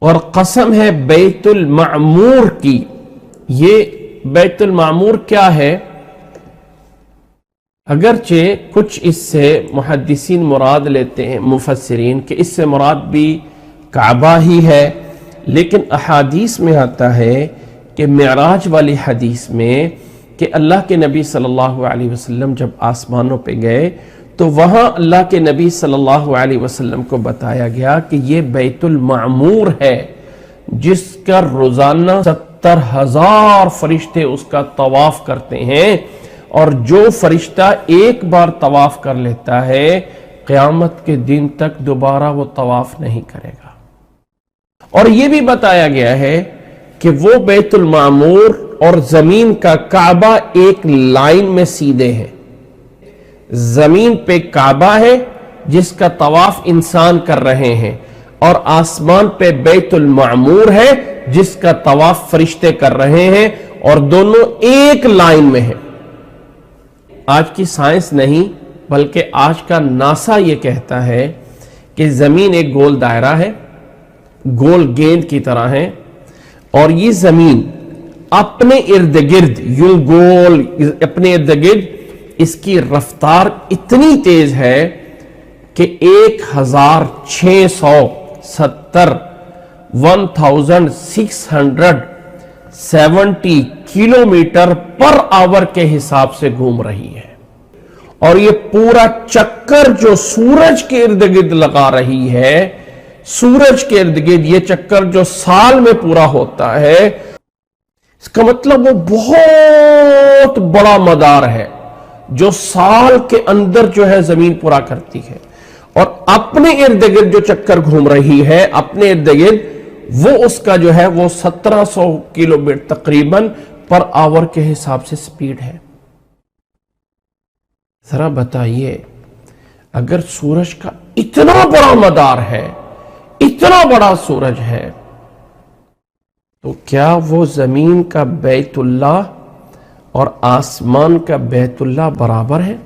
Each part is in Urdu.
اور قسم ہے بیت المعمور کی۔ یہ بیت المعمور کیا ہے؟ اگرچہ کچھ اس سے محدثین مراد لیتے ہیں، مفسرین، کہ اس سے مراد بھی کعبہ ہی ہے، لیکن احادیث میں آتا ہے کہ معراج والی حدیث میں کہ اللہ کے نبی صلی اللہ علیہ وسلم جب آسمانوں پہ گئے تو وہاں اللہ کے نبی صلی اللہ علیہ وسلم کو بتایا گیا کہ یہ بیت المعمور ہے، جس کا روزانہ 70,000 فرشتے اس کا طواف کرتے ہیں، اور جو فرشتہ ایک بار طواف کر لیتا ہے قیامت کے دن تک دوبارہ وہ طواف نہیں کرے گا۔ اور یہ بھی بتایا گیا ہے کہ وہ بیت المعمور اور زمین کا کعبہ ایک لائن میں سیدھے ہیں۔ زمین پہ کعبہ ہے جس کا طواف انسان کر رہے ہیں، اور آسمان پہ بیت المعمور ہے جس کا طواف فرشتے کر رہے ہیں، اور دونوں ایک لائن میں ہیں۔ آج کی سائنس نہیں بلکہ آج کا ناسا یہ کہتا ہے کہ زمین ایک گول دائرہ ہے، گول گیند کی طرح ہے، اور یہ زمین اپنے ارد گرد یوں گول اپنے ارد گرد اس کی رفتار اتنی تیز ہے کہ 1670 کلومیٹر پر آور کے حساب سے گھوم رہی ہے، اور یہ پورا چکر جو سورج کے ارد گرد لگا رہی ہے، سورج کے ارد گرد یہ چکر جو سال میں پورا ہوتا ہے، اس کا مطلب وہ بہت بڑا مدار ہے جو سال کے اندر جو ہے زمین پورا کرتی ہے، اور اپنے ارد گرد جو چکر گھوم رہی ہے اپنے ارد گرد، وہ اس کا جو ہے وہ 1700 کلومیٹر تقریباً پر آور کے حساب سے سپیڈ ہے۔ ذرا بتائیے، اگر سورج کا اتنا بڑا مدار ہے، اتنا بڑا سورج ہے، تو کیا وہ زمین کا بیت اللہ اور آسمان کا بیت اللہ برابر ہے؟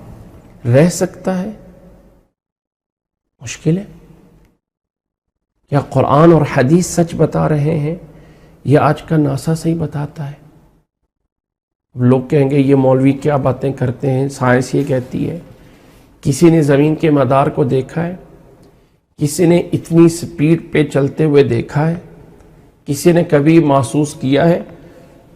رہ سکتا ہے؟ مشکل ہے۔ کیا قرآن اور حدیث سچ بتا رہے ہیں یا آج کا ناسا صحیح بتاتا ہے؟ لوگ کہیں گے یہ مولوی کیا باتیں کرتے ہیں، سائنس یہ کہتی ہے۔ کسی نے زمین کے مدار کو دیکھا ہے؟ کسی نے اتنی سپیڈ پہ چلتے ہوئے دیکھا ہے؟ کسی نے کبھی محسوس کیا ہے؟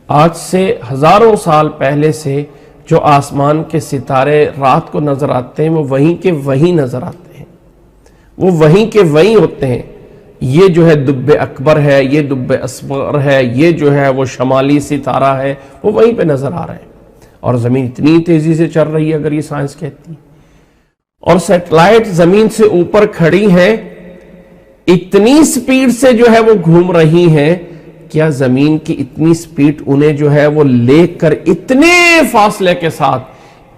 آج سے ہزاروں سال پہلے سے جو آسمان کے ستارے رات کو نظر آتے ہیں وہ وہیں کے وہیں نظر آتے ہیں، وہ وہیں کے وہیں ہوتے ہیں۔ یہ جو ہے دب اکبر ہے، یہ دب اصغر ہے، یہ جو ہے وہ شمالی ستارہ ہے، وہ وہیں پہ نظر آ رہے ہیں، اور زمین اتنی تیزی سے چل رہی ہے اگر یہ سائنس کہتی ہے۔ اور سیٹلائٹ زمین سے اوپر کھڑی ہیں، اتنی سپیڈ سے جو ہے وہ گھوم رہی ہیں، کیا زمین کی اتنی سپیڈ انہیں جو ہے وہ لے کر اتنے فاصلے کے ساتھ،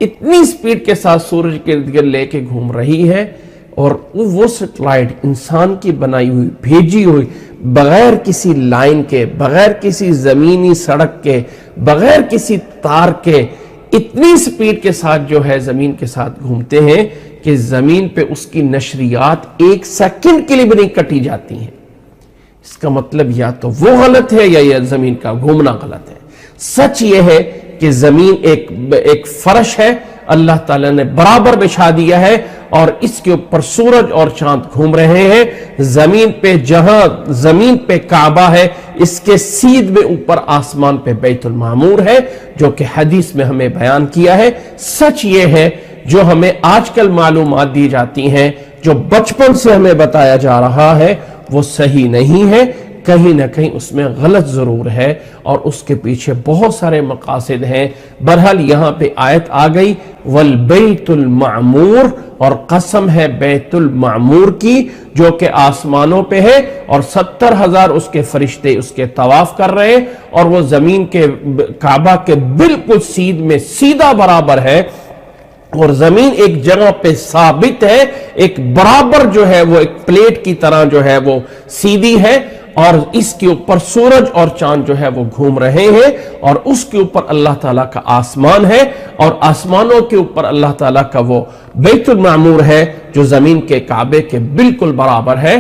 اتنی سپیڈ کے ساتھ سورج کے ارد گرد لے کے گھوم رہی ہے؟ اور وہ سیٹلائٹ انسان کی بنائی ہوئی، بھیجی ہوئی، بغیر کسی لائن کے، بغیر کسی زمینی سڑک کے، بغیر کسی تار کے، اتنی سپیڈ کے ساتھ جو ہے زمین کے ساتھ گھومتے ہیں کہ زمین پہ اس کی نشریات 1 سیکنڈ کے لیے بھی نہیں کٹی جاتی ہیں۔ اس کا مطلب یا تو وہ غلط ہے یا یہ زمین کا گھومنا غلط ہے۔ سچ یہ ہے کہ زمین ایک فرش ہے، اللہ تعالیٰ نے برابر بچھا دیا ہے، اور اس کے اوپر سورج اور چاند گھوم رہے ہیں۔ زمین پہ جہاں زمین پہ کعبہ ہے، اس کے سیدھ میں اوپر آسمان پہ بیت المعمور ہے، جو کہ حدیث میں ہمیں بیان کیا ہے۔ سچ یہ ہے جو ہمیں آج کل معلومات دی جاتی ہیں، جو بچپن سے ہمیں بتایا جا رہا ہے، وہ صحیح نہیں ہے، کہیں نہ کہیں اس میں غلط ضرور ہے، اور اس کے پیچھے بہت سارے مقاصد ہیں۔ بہرحال یہاں پہ آیت آ گئی والبیت المعمور، اور قسم ہے بیت المعمور کی جو کہ آسمانوں پہ ہے، اور 70,000 اس کے فرشتے اس کے طواف کر رہے ہیں، اور وہ زمین کے کعبہ کے بالکل سیدھ میں سیدھا برابر ہے، اور زمین ایک جگہ پہ ثابت ہے، ایک برابر جو ہے وہ ایک پلیٹ کی طرح جو ہے وہ سیدھی ہے، اور اس کے اوپر سورج اور چاند جو ہے وہ گھوم رہے ہیں، اور اس کے اوپر اللہ تعالیٰ کا آسمان ہے، اور آسمانوں کے اوپر اللہ تعالیٰ کا وہ بیت المعمور ہے جو زمین کے کعبے کے بالکل برابر ہے۔